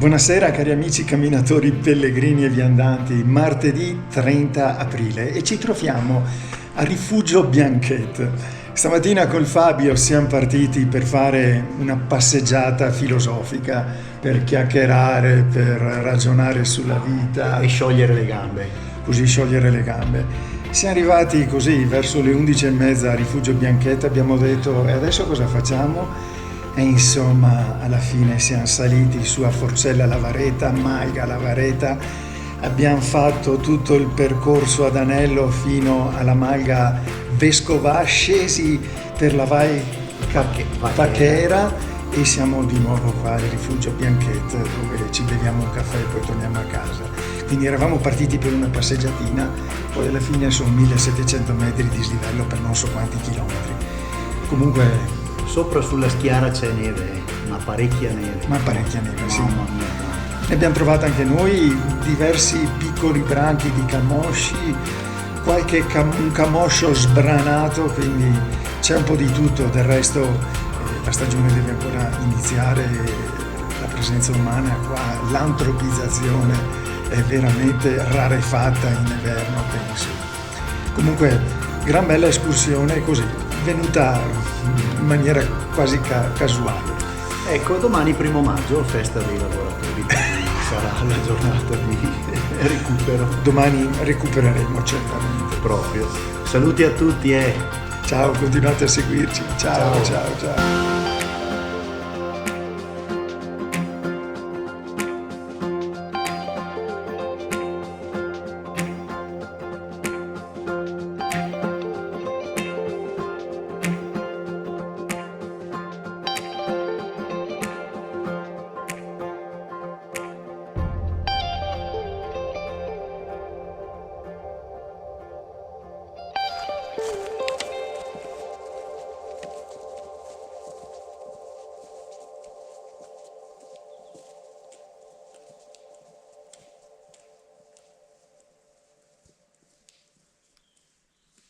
Buonasera cari amici camminatori, pellegrini e viandanti, martedì 30 aprile e ci troviamo a Rifugio Bianchet. Stamattina col Fabio siamo partiti per fare una passeggiata filosofica, per chiacchierare, per ragionare sulla vita e sciogliere le gambe. Così sciogliere le gambe. Siamo arrivati così verso le 11:30 a Rifugio Bianchet, abbiamo detto e adesso cosa facciamo? E insomma alla fine siamo saliti su a Forcella Lavareta, Malga Lavareta, abbiamo fatto tutto il percorso ad anello fino alla Malga Vescovà, scesi per la Vai Pachera e siamo di nuovo qua al Rifugio Bianchet dove ci beviamo un caffè e poi torniamo a casa. Quindi eravamo partiti per una passeggiatina, poi alla fine sono 1700 metri di slivello per non so quanti chilometri. Comunque sopra sulla schiara c'è neve, ma parecchia neve. Sì. Mamma mia. Ne abbiamo trovato anche noi diversi piccoli branchi di camosci, un camoscio sbranato, quindi c'è un po' di tutto. Del resto la stagione deve ancora iniziare, la presenza umana qua, l'antropizzazione è veramente rarefatta in inverno, penso. Comunque, gran bella escursione così, venuta in maniera quasi casuale. Ecco, domani 1 maggio, festa dei lavoratori, sarà la giornata di recupero. Domani recupereremo certamente. Proprio. Saluti a tutti e ciao, continuate a seguirci. Ciao.